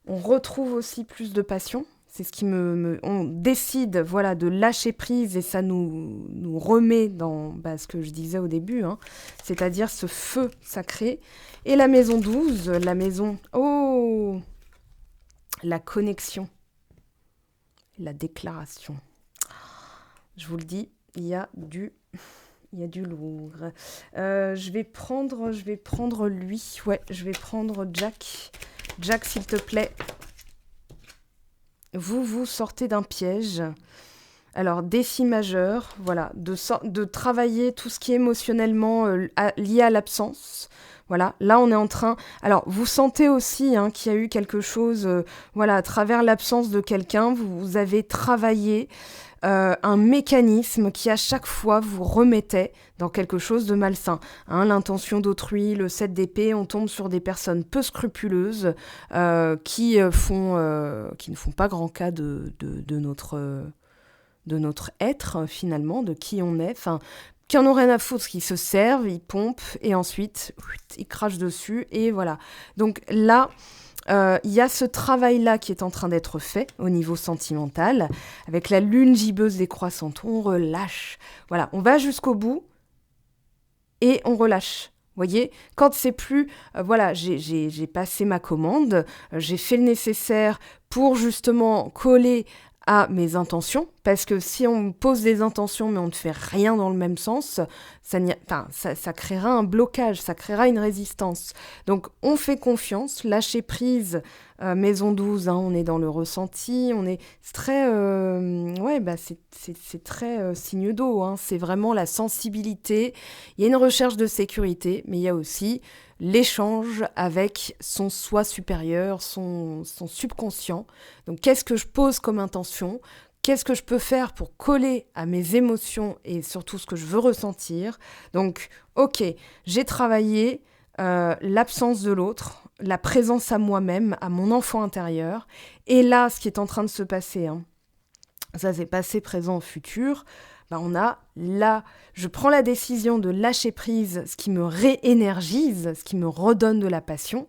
retrouve aussi plus de passion. C'est ce qui on décide, voilà, de lâcher prise et ça nous remet dans ce que je disais au début, hein, c'est-à-dire ce feu sacré. Et la maison 12, la maison... Oh, la connexion, la déclaration. Je vous le dis, il y a du lourd. Je vais prendre lui. Ouais, je vais prendre Jack. Jack, s'il te plaît. Vous sortez d'un piège. Alors, défi majeur, voilà, de travailler tout ce qui est émotionnellement lié à l'absence. Voilà, là on est en train... Alors, vous sentez aussi qu'il y a eu quelque chose, voilà, à travers l'absence de quelqu'un, vous avez travaillé un mécanisme qui à chaque fois vous remettait dans quelque chose de malsain. Hein, l'intention d'autrui, le 7 d'épée, on tombe sur des personnes peu scrupuleuses qui ne font pas grand cas de notre être, finalement, de qui on est. Enfin, qui en ont rien à foutre, qui se servent, ils pompent, et ensuite, ils crachent dessus, et voilà. Donc là... il y a ce travail-là qui est en train d'être fait au niveau sentimental, avec la lune gibbeuse décroissante. On relâche. Voilà, on va jusqu'au bout et on relâche. Vous voyez, quand c'est plus... voilà, j'ai passé ma commande, j'ai fait le nécessaire pour justement coller à mes intentions, Parce que si on pose des intentions mais on ne fait rien dans le même sens, ça créera un blocage, ça créera une résistance. Donc on fait confiance, lâcher prise, maison 12, hein, on est dans le ressenti, c'est très, c'est très signe d'eau, hein, c'est vraiment la sensibilité. Il y a une recherche de sécurité, mais il y a aussi l'échange avec son soi supérieur, son subconscient. Donc qu'est-ce que je pose comme intention ? Qu'est-ce que je peux faire pour coller à mes émotions et surtout ce que je veux ressentir ? Donc, ok, j'ai travaillé l'absence de l'autre, la présence à moi-même, à mon enfant intérieur. Et là, ce qui est en train de se passer, hein, ça c'est passé, présent, futur, je prends la décision de lâcher prise, ce qui me réénergise, ce qui me redonne de la passion,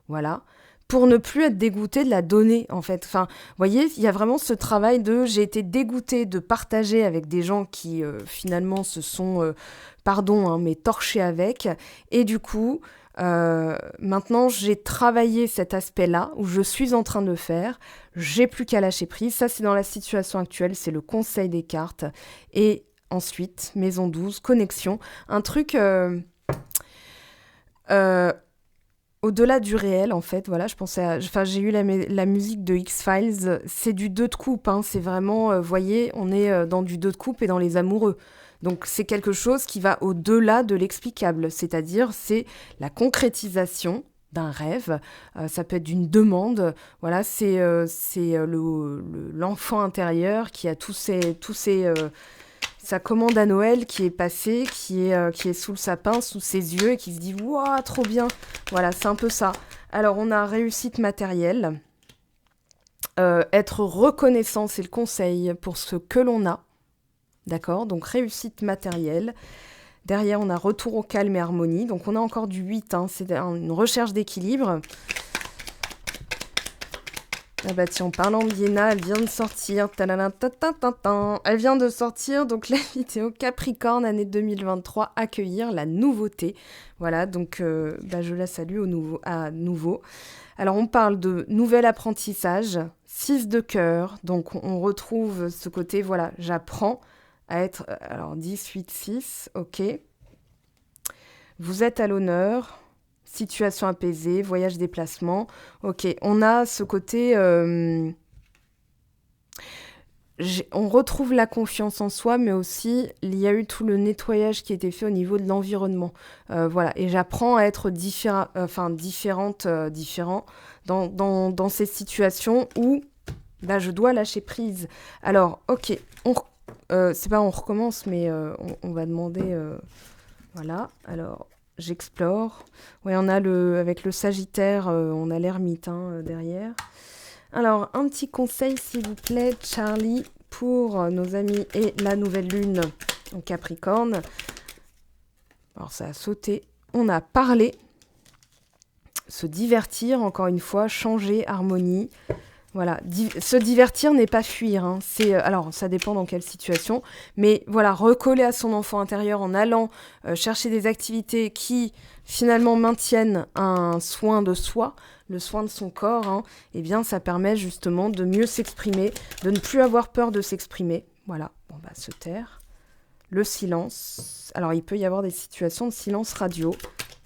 voilà, pour ne plus être dégoûtée de la donner, en fait. Enfin, vous voyez, il y a vraiment ce travail j'ai été dégoûtée de partager avec des gens qui, finalement, se sont, mais torchés avec, et du coup, maintenant, j'ai travaillé cet aspect-là, où je suis en train de faire, j'ai plus qu'à lâcher prise. Ça, c'est dans la situation actuelle, c'est le conseil des cartes. Et ensuite, maison 12, connexion. Un truc au-delà du réel, en fait. Voilà, j'ai eu la musique de X-Files. C'est du 2 de coupe, hein, c'est vraiment, voyez, on est dans du 2 de coupe et dans les amoureux. Donc, c'est quelque chose qui va au-delà de l'explicable. C'est-à-dire, c'est la concrétisation d'un rêve, ça peut être d'une demande, voilà, c'est l'enfant intérieur qui a sa commande à Noël qui est passée, qui est sous le sapin, sous ses yeux, et qui se dit « Waouh, trop bien !» Voilà, c'est un peu ça. Alors, on a réussite matérielle, être reconnaissant, c'est le conseil pour ce que l'on a, d'accord ? Donc, réussite matérielle. Derrière, on a retour au calme et harmonie. Donc, on a encore du 8. Hein. C'est une recherche d'équilibre. Ah bah tiens, en parlant d'Iéna, elle vient de sortir. Elle vient de sortir, donc la vidéo Capricorne, année 2023, accueillir la nouveauté. Voilà, donc je la salue à nouveau. Alors, on parle de nouvel apprentissage, 6 de cœur. Donc, on retrouve ce côté, voilà, j'apprends à être, alors 10, 8, 6, ok. Vous êtes à l'honneur, situation apaisée, voyage, déplacement, ok. On a ce côté, on retrouve la confiance en soi, mais aussi, il y a eu tout le nettoyage qui a été fait au niveau de l'environnement. Voilà, et j'apprends à être différent dans ces situations où je dois lâcher prise. Alors, ok, c'est pas on recommence, mais on va demander... voilà, alors j'explore. Oui, on a avec le Sagittaire, on a l'ermite derrière. Alors, un petit conseil, s'il vous plaît, Charlie, pour nos amis et la nouvelle lune en Capricorne. Alors, ça a sauté. On a parlé, se divertir, encore une fois, changer, harmonie. Voilà, se divertir n'est pas fuir. Hein. Alors, ça dépend dans quelle situation. Mais voilà, recoller à son enfant intérieur en allant chercher des activités qui, finalement, maintiennent un soin de soi, le soin de son corps, hein, eh bien, ça permet justement de mieux s'exprimer, de ne plus avoir peur de s'exprimer. Voilà, se taire. Le silence. Alors, il peut y avoir des situations de silence radio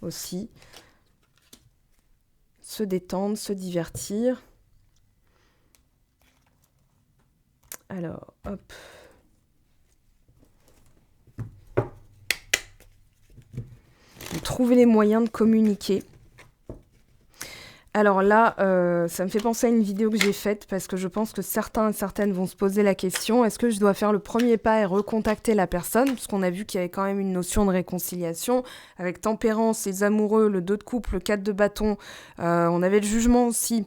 aussi. Se détendre, se divertir. Alors, hop. Trouver les moyens de communiquer. Alors là, ça me fait penser à une vidéo que j'ai faite parce que je pense que certains et certaines vont se poser la question, est-ce que je dois faire le premier pas et recontacter la personne ? Parce qu'on a vu qu'il y avait quand même une notion de réconciliation avec tempérance, les amoureux, le 2 de couple, le 4 de bâton. On avait le jugement aussi.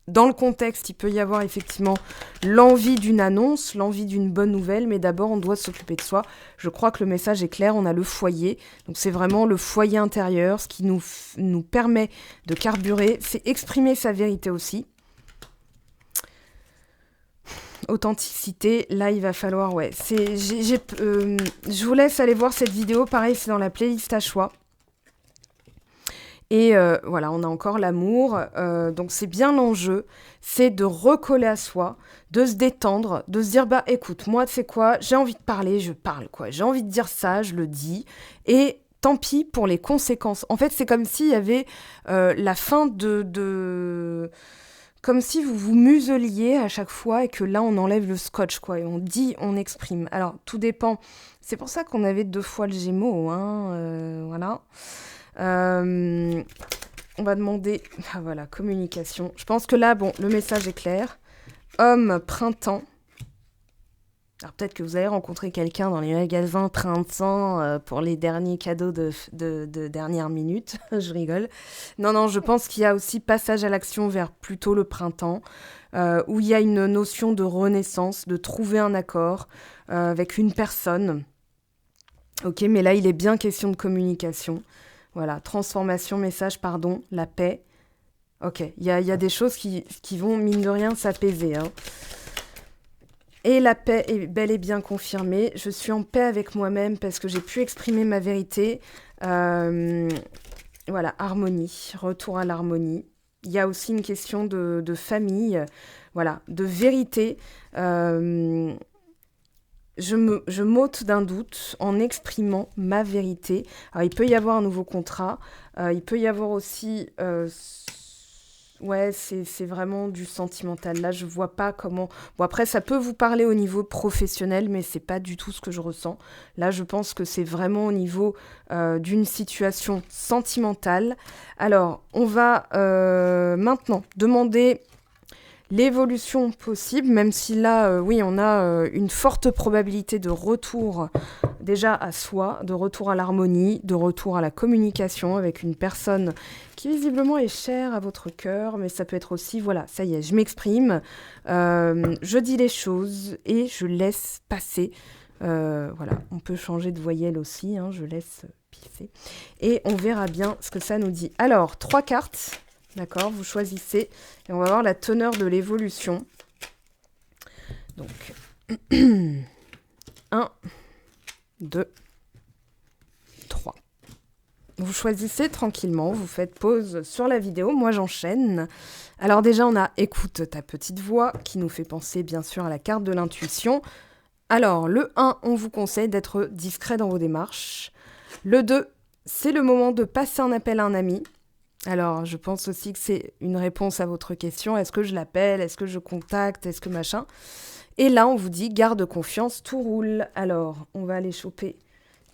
Dans le contexte, il peut y avoir effectivement l'envie d'une annonce, l'envie d'une bonne nouvelle, mais d'abord, on doit s'occuper de soi. Je crois que le message est clair, on a le foyer. Donc, c'est vraiment le foyer intérieur, ce qui nous permet de carburer. C'est exprimer sa vérité aussi. Authenticité, là, il va falloir... je vous laisse aller voir cette vidéo. Pareil, c'est dans la playlist à choix. Et voilà, on a encore l'amour. Donc c'est bien l'enjeu, c'est de recoller à soi, de se détendre, de se dire, bah écoute, moi, tu sais quoi, j'ai envie de parler, je parle, quoi. J'ai envie de dire ça, je le dis. Et tant pis pour les conséquences. En fait, c'est comme s'il y avait la fin comme si vous vous museliez à chaque fois et que là, on enlève le scotch, quoi. Et on dit, on exprime. Alors, tout dépend. C'est pour ça qu'on avait 2 fois le Gémeaux, hein. Voilà. On va demander... Ah voilà, communication. Je pense que là, bon, le message est clair. Homme, printemps. Alors peut-être que vous allez rencontrer quelqu'un dans les magasins printemps pour les derniers cadeaux de dernière minute. Je rigole. Non, je pense qu'il y a aussi passage à l'action vers plutôt le printemps, où il y a une notion de renaissance, de trouver un accord avec une personne. Ok, mais là, il est bien question de communication. Voilà, transformation, message, pardon, la paix. Ok, il y a des choses qui vont, mine de rien, s'apaiser. Hein. Et la paix est bel et bien confirmée. Je suis en paix avec moi-même parce que j'ai pu exprimer ma vérité. Voilà, harmonie, retour à l'harmonie. Il y a aussi une question de famille, voilà, de vérité. Je m'ôte d'un doute en exprimant ma vérité. Alors, il peut y avoir un nouveau contrat. Il peut y avoir aussi... ouais, c'est vraiment du sentimental. Là, je vois pas comment... Bon, après, ça peut vous parler au niveau professionnel, mais c'est pas du tout ce que je ressens. Là, je pense que c'est vraiment au niveau d'une situation sentimentale. Alors, on va maintenant demander l'évolution possible, même si là, oui, on a une forte probabilité de retour déjà à soi, de retour à l'harmonie, de retour à la communication avec une personne qui visiblement est chère à votre cœur, mais ça peut être aussi, voilà, ça y est, je m'exprime, je dis les choses et je laisse passer. Voilà, on peut changer de voyelle aussi, hein, je laisse pisser. Et on verra bien ce que ça nous dit. Alors, 3 cartes. D'accord, vous choisissez et on va voir la teneur de l'évolution. Donc, 1, 2, 3. Vous choisissez tranquillement, vous faites pause sur la vidéo, moi j'enchaîne. Alors déjà, on a écoute ta petite voix qui nous fait penser bien sûr à la carte de l'intuition. Alors, le 1, on vous conseille d'être discret dans vos démarches. Le 2, c'est le moment de passer un appel à un ami. Alors, je pense aussi que c'est une réponse à votre question. Est-ce que je l'appelle? Est-ce que je contacte? Est-ce que machin? Et là, on vous dit, garde confiance, tout roule. Alors, on va aller choper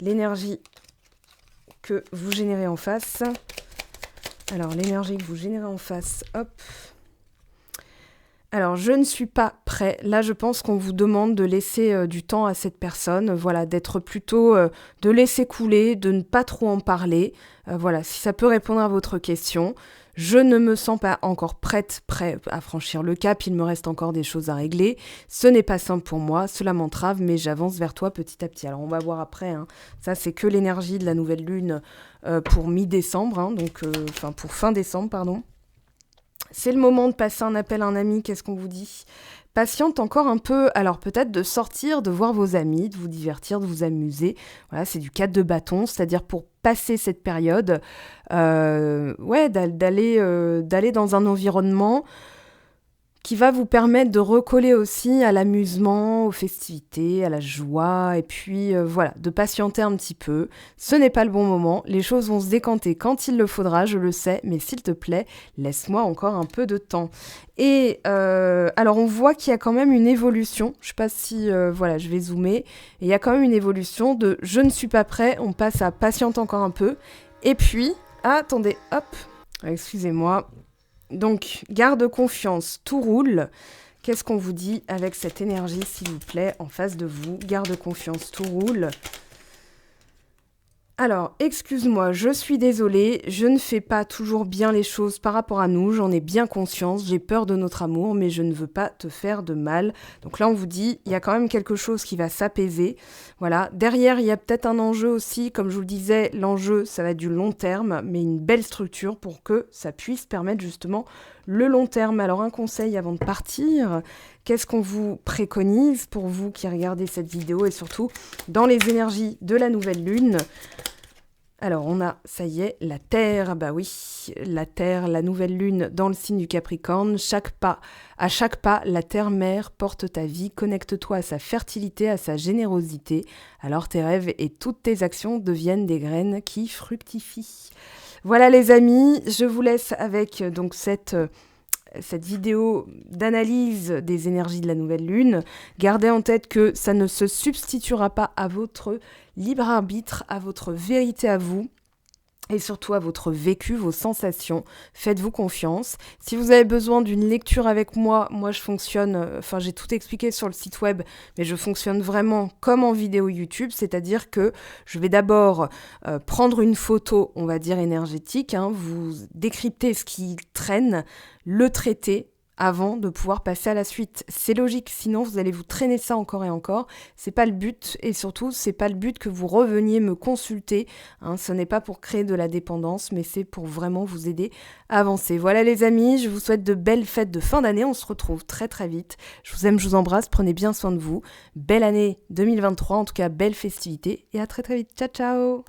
l'énergie que vous générez en face. Alors, l'énergie que vous générez en face, hop. Alors, je ne suis pas prêt. Là, je pense qu'on vous demande de laisser du temps à cette personne. Voilà, d'être plutôt... de laisser couler, de ne pas trop en parler. Voilà, si ça peut répondre à votre question. Je ne me sens pas encore prêt à franchir le cap. Il me reste encore des choses à régler. Ce n'est pas simple pour moi. Cela m'entrave, mais j'avance vers toi petit à petit. Alors, on va voir après. Hein. Ça, c'est que l'énergie de la nouvelle lune pour mi-décembre. Hein, donc, pour fin décembre, pardon. C'est le moment de passer un appel à un ami, qu'est-ce qu'on vous dit? Patiente encore un peu, alors peut-être de sortir, de voir vos amis, de vous divertir, de vous amuser. Voilà, c'est du 4 de bâton, c'est-à-dire pour passer cette période, d'aller dans un environnement qui va vous permettre de recoller aussi à l'amusement, aux festivités, à la joie, et puis voilà, de patienter un petit peu. Ce n'est pas le bon moment, les choses vont se décanter quand il le faudra, je le sais, mais s'il te plaît, laisse-moi encore un peu de temps. Et alors on voit qu'il y a quand même une évolution, je sais pas si, voilà, je vais zoomer, et il y a quand même une évolution de « je ne suis pas prêt », on passe à « patiente encore un peu », et puis, attendez, hop, excusez-moi, donc, garde confiance, tout roule. Qu'est-ce qu'on vous dit avec cette énergie, s'il vous plaît, en face de vous? Garde confiance, tout roule. Alors, excuse-moi, je suis désolée, je ne fais pas toujours bien les choses par rapport à nous, j'en ai bien conscience, j'ai peur de notre amour, mais je ne veux pas te faire de mal. Donc là, on vous dit, il y a quand même quelque chose qui va s'apaiser. Voilà, derrière, il y a peut-être un enjeu aussi, comme je vous le disais, l'enjeu, ça va être du long terme, mais une belle structure pour que ça puisse permettre justement le long terme. Alors, un conseil avant de partir, qu'est-ce qu'on vous préconise pour vous qui regardez cette vidéo et surtout dans les énergies de la nouvelle lune? Alors on a, ça y est, la Terre, bah oui, la Terre, la nouvelle lune dans le signe du Capricorne. À chaque pas, la Terre-Mère porte ta vie, connecte-toi à sa fertilité, à sa générosité. Alors tes rêves et toutes tes actions deviennent des graines qui fructifient. Voilà les amis, je vous laisse avec donc cette vidéo d'analyse des énergies de la nouvelle lune. Gardez en tête que ça ne se substituera pas à votre libre arbitre, à votre vérité à vous et surtout à votre vécu, vos sensations. Faites-vous confiance. Si vous avez besoin d'une lecture avec moi, je fonctionne, j'ai tout expliqué sur le site web, mais je fonctionne vraiment comme en vidéo YouTube, c'est-à-dire que je vais d'abord prendre une photo, on va dire énergétique, vous décrypter ce qui traîne, le traiter, avant de pouvoir passer à la suite. C'est logique, sinon vous allez vous traîner ça encore et encore. C'est pas le but, et surtout, c'est pas le but que vous reveniez me consulter. Ce n'est pas pour créer de la dépendance, mais c'est pour vraiment vous aider à avancer. Voilà les amis, je vous souhaite de belles fêtes de fin d'année. On se retrouve très très vite. Je vous aime, je vous embrasse, prenez bien soin de vous. Belle année 2023, en tout cas belle festivité, et à très très vite. Ciao ciao.